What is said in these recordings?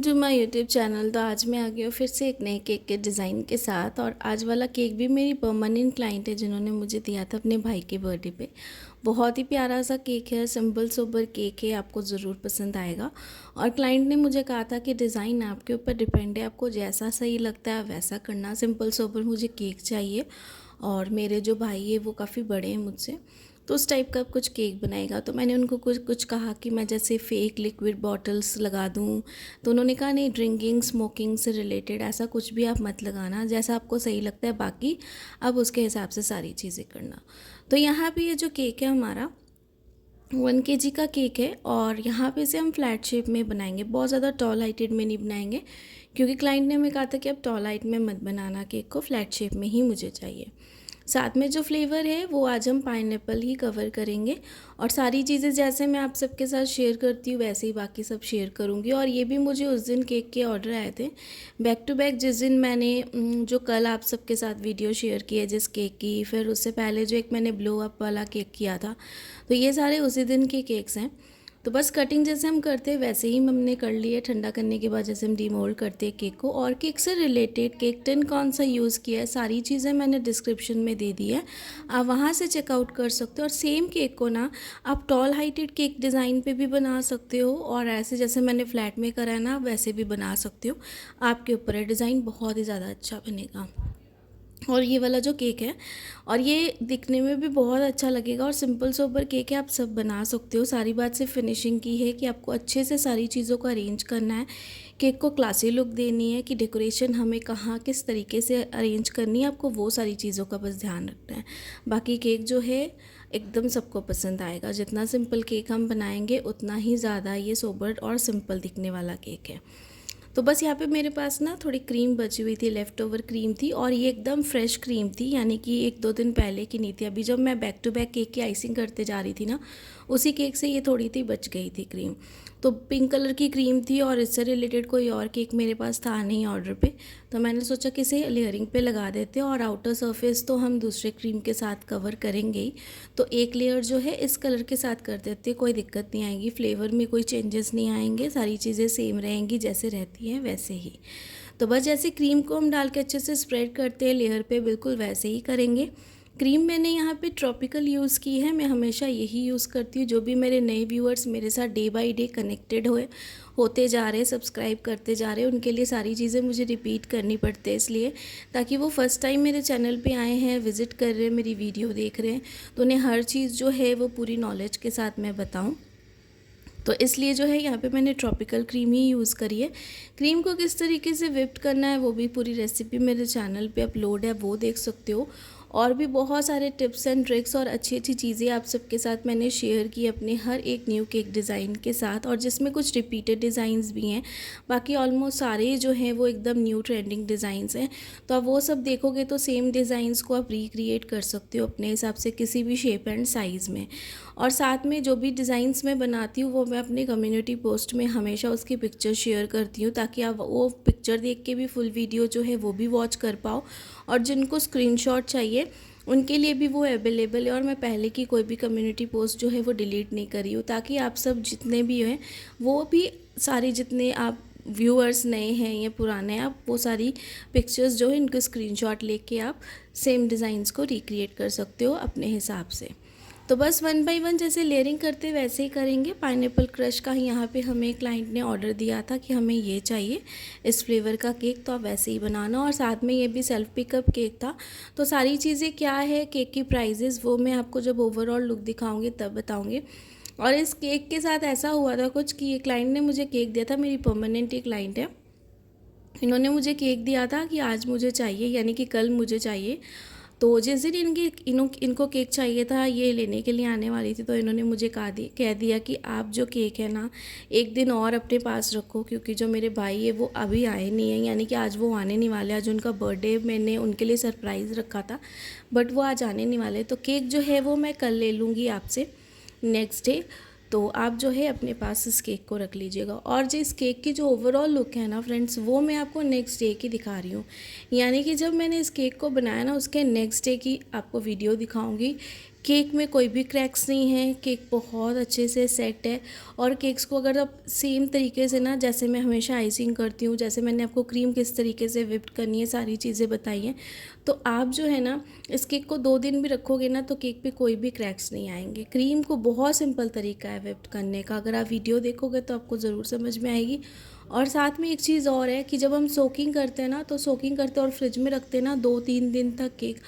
To my YouTube channel. तो आज मैं आ गई हूँ फिर से एक नए केक के डिज़ाइन के साथ। और आज वाला केक भी मेरी परमानेंट क्लाइंट है जिन्होंने मुझे दिया था अपने भाई के बर्थडे पे। बहुत ही प्यारा सा केक है, सिंपल सोबर केक है, आपको ज़रूर पसंद आएगा। और क्लाइंट ने मुझे कहा था कि डिज़ाइन आपके ऊपर डिपेंड है, आपको जैसा सही लगता है वैसा करना, सिंपल सोबर मुझे केक चाहिए। और मेरे जो भाई है वो काफ़ी बड़े हैं मुझसे, तो उस टाइप का कुछ केक बनाएगा। तो मैंने उनको कुछ कुछ कहा कि मैं जैसे फ़ेक लिक्विड बॉटल्स लगा दूँ, तो उन्होंने कहा नहीं, ड्रिंकिंग स्मोकिंग से रिलेटेड ऐसा कुछ भी आप मत लगाना, जैसा आपको सही लगता है बाकी अब उसके हिसाब से सारी चीज़ें करना। तो यहाँ पे ये जो केक है हमारा 1 kg का केक है। और यहाँ पे से हम फ्लैट शेप में बनाएंगे, बहुत ज़्यादा टॉल हाइटेड में नहीं बनाएंगे, क्योंकि क्लाइंट ने हमें कहा था कि अब टॉल हाइट में मत बनाना केक को, फ्लैट शेप में ही मुझे चाहिए। साथ में जो फ्लेवर है वो आज हम पाइनएप्पल ही कवर करेंगे। और सारी चीज़ें जैसे मैं आप सबके साथ शेयर करती हूँ वैसे ही बाकी सब शेयर करूँगी। और ये भी मुझे उस दिन केक के ऑर्डर आए थे बैक टू बैक, जिस दिन मैंने जो कल आप सबके साथ वीडियो शेयर की है जिस केक की, फिर उससे पहले जो एक मैंने ब्लो अप वाला केक किया था, तो ये सारे उसी दिन के केक्स हैं। तो बस कटिंग जैसे हम करते हैं वैसे ही हमने कर ली है, ठंडा करने के बाद जैसे हम डीमोल्ड करते हैं केक को। और केक से रिलेटेड केक टिन कौन सा यूज़ किया है सारी चीज़ें मैंने डिस्क्रिप्शन में दे दी है, आप वहाँ से चेकआउट कर सकते हो। और सेम केक को ना आप टॉल हाइटेड केक डिज़ाइन पे भी बना सकते हो, और ऐसे जैसे मैंने फ्लैट में करा है ना वैसे भी बना सकते हो, आपके ऊपर है, डिज़ाइन बहुत ही ज़्यादा अच्छा बनेगा। और ये वाला जो केक है, और ये दिखने में भी बहुत अच्छा लगेगा, और सिंपल सोबर केक है, आप सब बना सकते हो। सारी बात सिर्फ फिनिशिंग की है कि आपको अच्छे से सारी चीज़ों को अरेंज करना है, केक को क्लासी लुक देनी है, कि डेकोरेशन हमें कहाँ किस तरीके से अरेंज करनी है, आपको वो सारी चीज़ों का बस ध्यान रखना है। बाकी केक जो है एकदम सबको पसंद आएगा, जितना सिंपल केक हम बनाएंगे उतना ही ज़्यादा ये सोबर और सिंपल दिखने वाला केक है। तो बस यहाँ पे मेरे पास ना थोड़ी क्रीम बची हुई थी, लेफ़्ट ओवर क्रीम थी, और ये एकदम फ्रेश क्रीम थी, यानी कि 1-2 दिन पहले की नहीं थी। अभी जब मैं बैक टू बैक केक की आइसिंग करते जा रही थी ना, उसी केक से ये थोड़ी सी बच गई थी क्रीम। तो पिंक कलर की क्रीम थी, और इससे रिलेटेड कोई और केक मेरे पास था नहीं ऑर्डर पे, तो मैंने सोचा कि इसे लेयरिंग पे लगा देते हैं, और आउटर सरफेस तो हम दूसरे क्रीम के साथ कवर करेंगे ही। तो एक लेयर जो है इस कलर के साथ कर देते हैं, कोई दिक्कत नहीं आएगी, फ्लेवर में कोई चेंजेस नहीं आएंगे, सारी चीज़ें सेम रहेंगी जैसे रहती हैं वैसे ही। तो बस जैसे क्रीम को हम डाल के अच्छे से स्प्रेड करते हैं लेयर पे, बिल्कुल वैसे ही करेंगे। क्रीम मैंने यहाँ पे ट्रॉपिकल यूज़ की है, मैं हमेशा यही यूज़ करती हूँ। जो भी मेरे नए व्यूअर्स मेरे साथ डे बाय डे कनेक्टेड होते जा रहे हैं, सब्सक्राइब करते जा रहे हैं, उनके लिए सारी चीज़ें मुझे रिपीट करनी पड़ती है, इसलिए ताकि वो फर्स्ट टाइम मेरे चैनल पे आए हैं, विज़िट कर रहे हैं, मेरी वीडियो देख रहे हैं, तो उन्हें हर चीज़ जो है वो पूरी नॉलेज के साथ मैं बताऊँ। तो इसलिए जो है यहाँ पे मैंने ट्रॉपिकल क्रीम ही यूज़ करी है। क्रीम को किस तरीके से व्हिप्ड करना है वो भी पूरी रेसिपी मेरे चैनल पे अपलोड है, वो देख सकते हो। और भी बहुत सारे टिप्स एंड ट्रिक्स और अच्छी अच्छी चीज़ें आप सबके साथ मैंने शेयर की अपने हर एक न्यू केक डिज़ाइन के साथ, और जिसमें कुछ रिपीटेड डिज़ाइंस भी हैं, बाकी ऑलमोस्ट सारे जो हैं वो एकदम न्यू ट्रेंडिंग डिज़ाइंस हैं। तो आप वो सब देखोगे तो सेम डिज़ाइंस को आप रिक्रिएट कर सकते हो अपने हिसाब से किसी भी शेप एंड साइज़ में। और साथ में जो भी डिज़ाइंस मैं बनाती हूँ वो मैं अपनी कम्युनिटी पोस्ट में हमेशा उसकी पिक्चर शेयर करती हूँ, ताकि आप वो पिक्चर देख के भी फुल वीडियो जो है वो भी वॉच कर पाओ, और जिनको स्क्रीनशॉट चाहिए उनके लिए भी वो अवेलेबल है। और मैं पहले की कोई भी कम्युनिटी पोस्ट जो है वो डिलीट नहीं करी हूँ, ताकि आप सब जितने भी हैं वो भी सारे जितने आप व्यूअर्स नए हैं या पुराने हैं, आप वो सारी पिक्चर्स जो है इनके स्क्रीनशॉट लेके आप सेम डिज़ाइंस को रिक्रिएट कर सकते हो अपने हिसाब से। तो बस 1 बाय 1 जैसे लेयरिंग करते वैसे ही करेंगे। पाइनएप्पल क्रश का ही यहाँ पे हमें क्लाइंट ने ऑर्डर दिया था कि हमें ये चाहिए इस फ्लेवर का केक, तो आप वैसे ही बनाना। और साथ में ये भी सेल्फ पिकअप केक था। तो सारी चीज़ें क्या है, केक की प्राइजेज़ वो मैं आपको जब ओवरऑल लुक दिखाऊंगी तब बताऊंगी। और इस केक के साथ ऐसा हुआ था कुछ कि ये क्लाइंट ने मुझे केक दिया था, मेरी परमानेंट ही क्लाइंट है, इन्होंने मुझे केक दिया था कि आज मुझे चाहिए, यानी कि कल मुझे चाहिए। तो जिस दिन इनको केक चाहिए था, ये लेने के लिए आने वाली थी, तो इन्होंने मुझे कह दिया कि आप जो केक है ना एक दिन और अपने पास रखो, क्योंकि जो मेरे भाई है वो अभी आए नहीं हैं, यानी कि आज वो आने नहीं वाले। आज उनका बर्थडे, मैंने उनके लिए सरप्राइज़ रखा था, बट वो आज आने नहीं वाले। तो केक जो है वो मैं कल ले लूँगी आपसे नेक्स्ट डे। तो आप जो है अपने पास इस केक को रख लीजिएगा। और जो इस केक की जो ओवरऑल लुक है ना फ्रेंड्स, वो मैं आपको नेक्स्ट डे की दिखा रही हूँ, यानी कि जब मैंने इस केक को बनाया ना उसके नेक्स्ट डे की आपको वीडियो दिखाऊंगी केक में कोई भी क्रैक्स नहीं है, केक बहुत अच्छे से सेट है। और केक्स को अगर आप सेम तरीके से ना, जैसे मैं हमेशा आइसिंग करती हूँ, जैसे मैंने आपको क्रीम किस तरीके से विप्ड करनी है सारी चीज़ें बताई हैं, तो आप जो है ना इस केक को 2 दिन भी रखोगे ना तो केक पे कोई भी क्रैक्स नहीं आएंगे। क्रीम को बहुत सिंपल तरीका है विप्ड करने का, अगर आप वीडियो देखोगे तो आपको ज़रूर समझ में आएगी। और साथ में एक चीज़ और है कि जब हम सोकिंग करते हैं ना, तो सोकिंग करते हैं और फ्रिज में रखते हैं ना 2-3 दिन तक केक,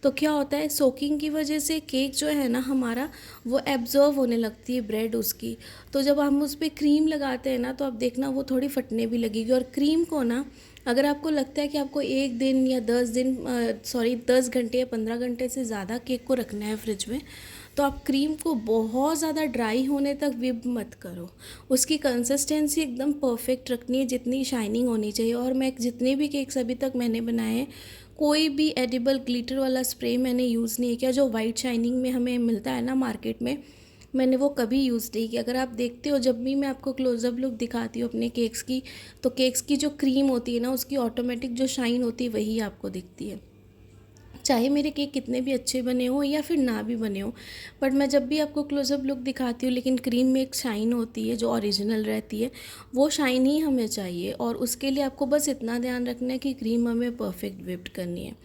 तो क्या होता है सोकिंग की वजह से केक जो है ना हमारा वो एब्जॉर्व होने लगती है ब्रेड उसकी। तो जब हम उस पर क्रीम लगाते हैं ना तो आप देखना वो थोड़ी फटने भी लगेगी। और क्रीम को ना अगर आपको लगता है कि आपको 1 दिन या 10 घंटे या 15 घंटे से ज़्यादा केक को रखना है फ्रिज में, तो आप क्रीम को बहुत ज़्यादा ड्राई होने तक विप मत करो। उसकी कंसिस्टेंसी एकदम परफेक्ट रखनी है, जितनी शाइनिंग होनी चाहिए। और मैं जितने भी केक्स अभी तक मैंने बनाए हैं, कोई भी एडिबल ग्लिटर वाला स्प्रे मैंने यूज़ नहीं किया। जो वाइट शाइनिंग में हमें मिलता है ना मार्केट में, मैंने वो कभी यूज़ नहीं किया। अगर आप देखते हो जब भी मैं आपको क्लोजअप लुक दिखाती हूँ अपने केक्स की, तो केक्स की जो क्रीम होती है ना उसकी ऑटोमेटिक जो शाइन होती है वही आपको दिखती है, चाहे मेरे केक कितने भी अच्छे बने हों या फिर ना भी बने हों। बट मैं जब भी आपको क्लोजअप लुक दिखाती हूँ, लेकिन क्रीम में एक शाइन होती है जो ओरिजिनल रहती है, वो शाइन ही हमें चाहिए। और उसके लिए आपको बस इतना ध्यान रखना है कि क्रीम हमें परफेक्ट विप्ड करनी है।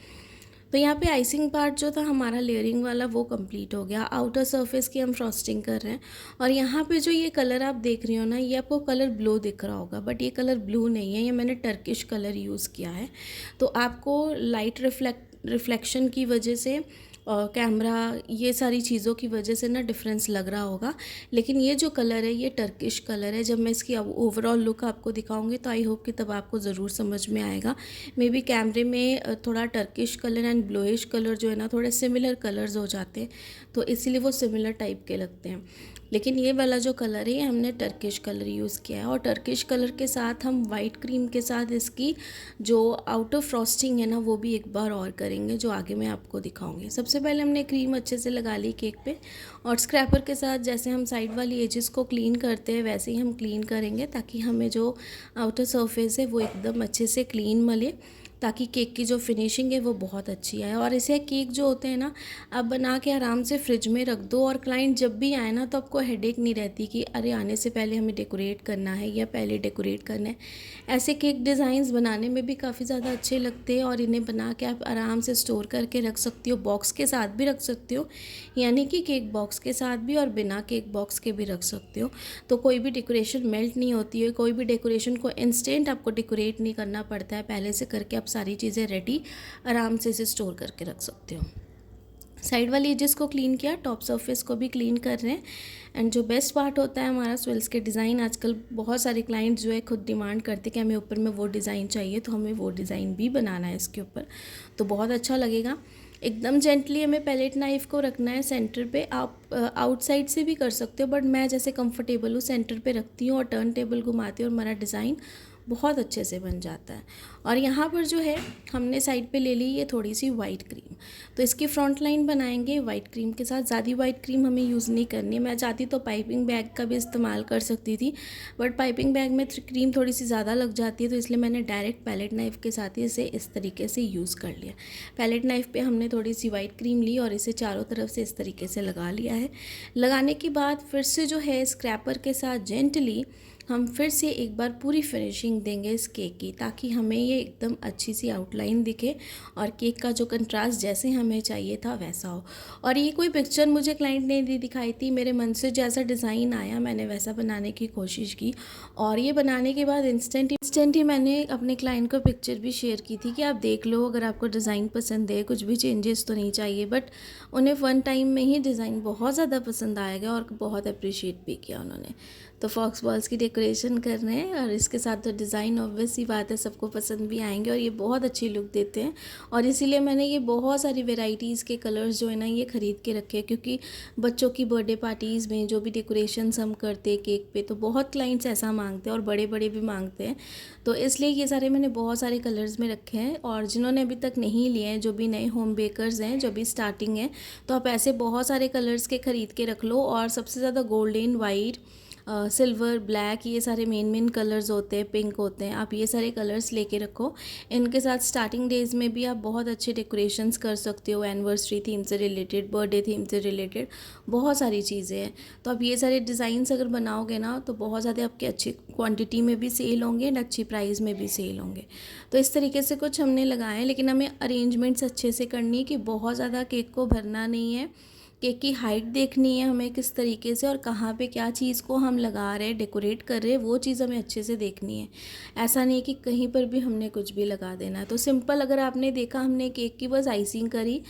तो यहाँ पे आइसिंग पार्ट जो था हमारा लेयरिंग वाला वो कंप्लीट हो गया। आउटर सरफेस की हम फ्रॉस्टिंग कर रहे हैं। और यहाँ पे जो ये कलर आप देख रही हो ना, ये आपको कलर ब्लू दिख रहा होगा, बट ये कलर ब्लू नहीं है, ये मैंने टर्किश कलर यूज़ किया है। तो आपको लाइट रिफ्लेक्शन की वजह से और कैमरा ये सारी चीज़ों की वजह से ना डिफरेंस लग रहा होगा, लेकिन ये जो कलर है ये टर्किश कलर है। जब मैं इसकी ओवरऑल लुक आपको दिखाऊंगी तो आई होप कि तब आपको ज़रूर समझ में आएगा। मे बी कैमरे में थोड़ा Turkish colour and bluish colour जो है ना थोड़े सिमिलर कलर्स हो जाते हैं, तो इसीलिए वो सिमिलर टाइप के लगते हैं। लेकिन ये वाला जो कलर है ये हमने टर्किश कलर यूज़ किया है। और टर्किश कलर के साथ हम वाइट क्रीम के साथ इसकी जो आउटर फ्रॉस्टिंग है ना वो भी एक बार और करेंगे, जो आगे मैं आपको दिखाऊंगी। सबसे पहले हमने क्रीम अच्छे से लगा ली केक पे, और स्क्रैपर के साथ जैसे हम साइड वाली एजेस को क्लीन करते हैं वैसे ही हम क्लीन करेंगे, ताकि हमें जो आउटर सरफेस है वो एकदम अच्छे से क्लीन मिले, ताकि केक की जो फिनिशिंग है वो बहुत अच्छी आए। और इसे केक जो होते हैं ना आप बना के आराम से फ्रिज में रख दो, और क्लाइंट जब भी आए ना तो आपको हेडेक नहीं रहती कि अरे आने से पहले हमें डेकोरेट करना है या पहले डेकोरेट करना है। ऐसे केक डिज़ाइंस बनाने में भी काफ़ी ज़्यादा अच्छे लगते हैं, और इन्हें बना के आप आराम से स्टोर करके रख सकती हो, बॉक्स के साथ भी रख सकते हो, यानी कि केक बॉक्स के साथ भी और बिना केक बॉक्स के भी रख सकते हो। तो कोई भी डेकोरेशन मेल्ट नहीं होती है, कोई भी डेकोरेशन को इंस्टेंट आपको डेकोरेट नहीं करना पड़ता है, पहले से करके आप सारी चीज़ें रेडी आराम से इसे स्टोर करके रख सकते हो। साइड वाली एजेस को क्लीन किया, टॉप सरफेस को भी क्लीन कर रहे हैं। एंड जो बेस्ट पार्ट होता है हमारा स्विल्स के डिज़ाइन, आजकल बहुत सारे क्लाइंट्स जो है खुद डिमांड करते कि हमें ऊपर में वो डिज़ाइन चाहिए, तो हमें वो डिज़ाइन भी बनाना है इसके ऊपर, तो बहुत अच्छा लगेगा। एकदम जेंटली हमें पैलेट नाइफ़ को रखना है सेंटर पे। आप आउटसाइड से भी कर सकते हो, बट मैं जैसे कंफर्टेबल हूँ सेंटर पे रखती हूँ और टर्न टेबल घुमाती हूँ और हमारा डिज़ाइन बहुत अच्छे से बन जाता है। और यहाँ पर जो है हमने साइड पे ले ली ये थोड़ी सी वाइट क्रीम, तो इसकी फ्रंट लाइन बनाएंगे वाइट क्रीम के साथ। ज़्यादा वाइट क्रीम हमें यूज़ नहीं करनी है। मैं चाहती तो पाइपिंग बैग का भी इस्तेमाल कर सकती थी, बट पाइपिंग बैग में क्रीम थोड़ी सी ज़्यादा लग जाती है, तो इसलिए मैंने डायरेक्ट पैलेट नाइफ़ के साथ ही इसे इस तरीके से यूज़ कर लिया। पैलेट नाइफ़ पे हमने थोड़ी सी वाइट क्रीम ली और इसे चारों तरफ से इस तरीके से लगा लिया है। लगाने के बाद फिर से जो है स्क्रैपर के साथ जेंटली हम फिर से एक बार पूरी फिनिशिंग देंगे इस केक की, ताकि हमें ये एकदम अच्छी सी आउटलाइन दिखे और केक का जो कंट्रास्ट जैसे हमें चाहिए था वैसा हो। और ये कोई पिक्चर मुझे क्लाइंट ने दिखाई थी, मेरे मन से जैसा डिज़ाइन आया मैंने वैसा बनाने की कोशिश की। और ये बनाने के बाद इंस्टेंट ही मैंने अपने क्लाइंट को पिक्चर भी शेयर की थी कि आप देख लो, अगर आपको डिज़ाइन पसंद है, कुछ भी चेंजेस तो नहीं चाहिए। बट उन्हें वन टाइम में ही डिज़ाइन बहुत ज़्यादा पसंद आएगा और बहुत अप्रिशिएट भी किया उन्होंने। तो फॉक्स बॉल्स की डेकोरेशन कर रहे हैं, और इसके साथ तो डिज़ाइन ऑब्वियस ही बात है सबको पसंद भी आएंगे, और ये बहुत अच्छी लुक देते हैं। और इसीलिए मैंने ये बहुत सारी वेराइटीज़ के कलर्स जो है ना ये ख़रीद के रखे हैं, क्योंकि बच्चों की बर्थडे पार्टीज़ में जो भी डेकोरेशंस हम करते हैं केक पे, तो बहुत क्लाइंट्स ऐसा मांगते हैं और बड़े बड़े भी मांगते हैं, तो इसलिए ये सारे मैंने बहुत सारे कलर्स में रखे हैं। और जिन्होंने अभी तक नहीं लिए हैं, जो भी नए होम बेकर्स हैं, जो भी स्टार्टिंग है, तो आप ऐसे बहुत सारे कलर्स के ख़रीद के रख लो। और सबसे ज़्यादा गोल्डन, वाइट, सिल्वर, ब्लैक, ये सारे मेन कलर्स होते हैं, पिंक होते हैं, आप ये सारे कलर्स लेके रखो। इनके साथ स्टार्टिंग डेज़ में भी आप बहुत अच्छे डेकोरेशंस कर सकते हो, एनिवर्सरी थीम से रिलेटेड, बर्थडे थीम से रिलेटेड बहुत सारी चीज़ें हैं। तो आप ये सारे डिज़ाइंस अगर बनाओगे ना तो बहुत ज़्यादा आपके अच्छी क्वांटिटी में भी सेल होंगे एंड अच्छी प्राइस में भी सेल होंगे। तो इस तरीके से कुछ हमने लगाए हैं, लेकिन हमें अरेंजमेंट्स अच्छे से करनी है कि बहुत ज़्यादा केक को भरना नहीं है। केक की हाइट देखनी है हमें किस तरीके से और कहाँ पे क्या चीज़ को हम लगा रहे हैं, डेकोरेट कर रहे हैं, वो चीज़ हमें अच्छे से देखनी है। ऐसा नहीं कि कहीं पर भी हमने कुछ भी लगा देना है। तो सिंपल अगर आपने देखा, हमने केक की बस आइसिंग करी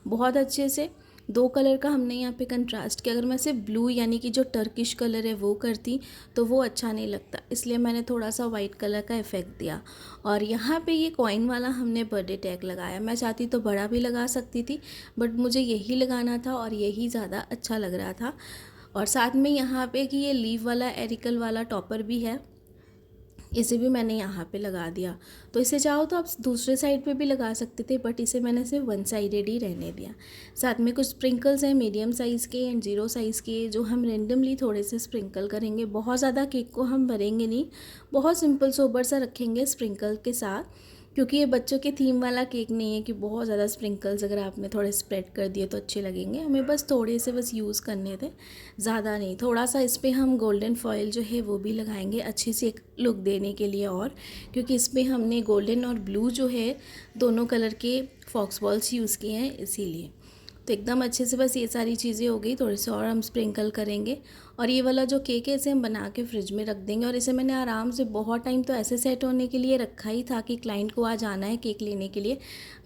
बहुत अच्छे से। 2 कलर का हमने यहाँ पे कंट्रास्ट किया। अगर मैं सिर्फ ब्लू यानी कि जो टर्किश कलर है वो करती तो वो अच्छा नहीं लगता, इसलिए मैंने थोड़ा सा वाइट कलर का इफ़ेक्ट दिया। और यहाँ पे ये कॉइन वाला हमने बर्थडे टैग लगाया। मैं चाहती तो बड़ा भी लगा सकती थी, बट मुझे यही लगाना था और यही ज़्यादा अच्छा लग रहा था। और साथ में यहाँ पे कि ये लीव वाला एरिकल वाला टॉपर भी है, इसे भी मैंने यहाँ पे लगा दिया। तो इसे चाहो तो आप दूसरे साइड पे भी लगा सकते थे, बट इसे मैंने सिर्फ वन साइडेड ही रहने दिया। साथ में कुछ स्प्रिंकल्स हैं मीडियम साइज़ के एंड 0 साइज़ के, जो हम रेंडमली थोड़े से स्प्रिंकल करेंगे। बहुत ज़्यादा केक को हम भरेंगे नहीं, बहुत सिंपल सोबर सा रखेंगे स्प्रिंकल के साथ, क्योंकि ये बच्चों के थीम वाला केक नहीं है कि बहुत ज़्यादा स्प्रिंकल्स अगर आपने थोड़े स्प्रेड कर दिए तो अच्छे लगेंगे। हमें बस थोड़े से बस यूज़ करने थे, ज़्यादा नहीं। थोड़ा सा इस पर हम गोल्डन फॉयल जो है वो भी लगाएंगे अच्छी सी एक लुक देने के लिए, और क्योंकि इस पर हमने गोल्डन और ब्लू जो है दोनों कलर के फॉक्स बॉल्स यूज़ किए हैं इसीलिए। तो एकदम अच्छे से बस ये सारी चीज़ें हो गई, थोड़े से और हम स्प्रिंकल करेंगे। और ये वाला जो केक है इसे हम बना के फ्रिज में रख देंगे। और इसे मैंने आराम से बहुत टाइम तो ऐसे सेट होने के लिए रखा ही था कि क्लाइंट को आज आना है केक लेने के लिए,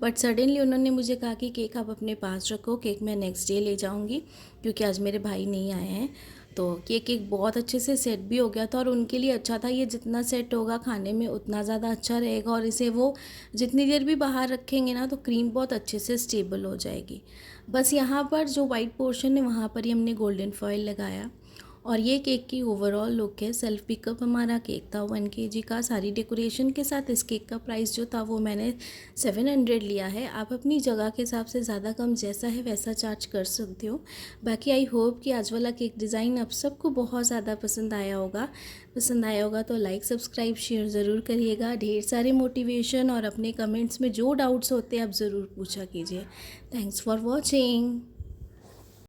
बट सडनली उन्होंने मुझे कहा कि केक आप अपने पास रखो, केक मैं नेक्स्ट डे ले जाऊँगी क्योंकि आज मेरे भाई नहीं आए हैं। तो ये केक बहुत अच्छे से सेट भी हो गया था और उनके लिए अच्छा था। ये जितना सेट होगा खाने में उतना ज़्यादा अच्छा रहेगा, और इसे वो जितनी देर भी बाहर रखेंगे ना तो क्रीम बहुत अच्छे से स्टेबल हो जाएगी। बस यहाँ पर जो वाइट पोर्शन है वहाँ पर ही हमने गोल्डन फॉयल लगाया। और ये केक की ओवरऑल लुक है। सेल्फ पिकअप हमारा केक था 1 kg का। सारी डेकोरेशन के साथ इस केक का प्राइस जो था वो मैंने 700 लिया है। आप अपनी जगह के हिसाब से ज़्यादा कम जैसा है वैसा चार्ज कर सकते हो। बाकी आई होप कि आज वाला केक डिज़ाइन आप सबको बहुत ज़्यादा पसंद आया होगा। पसंद आया होगा तो लाइक, सब्सक्राइब, शेयर ज़रूर करिएगा। ढेर सारे मोटिवेशन और अपने कमेंट्स में जो डाउट्स होते हैं आप ज़रूर पूछा कीजिए। Thanks for watching.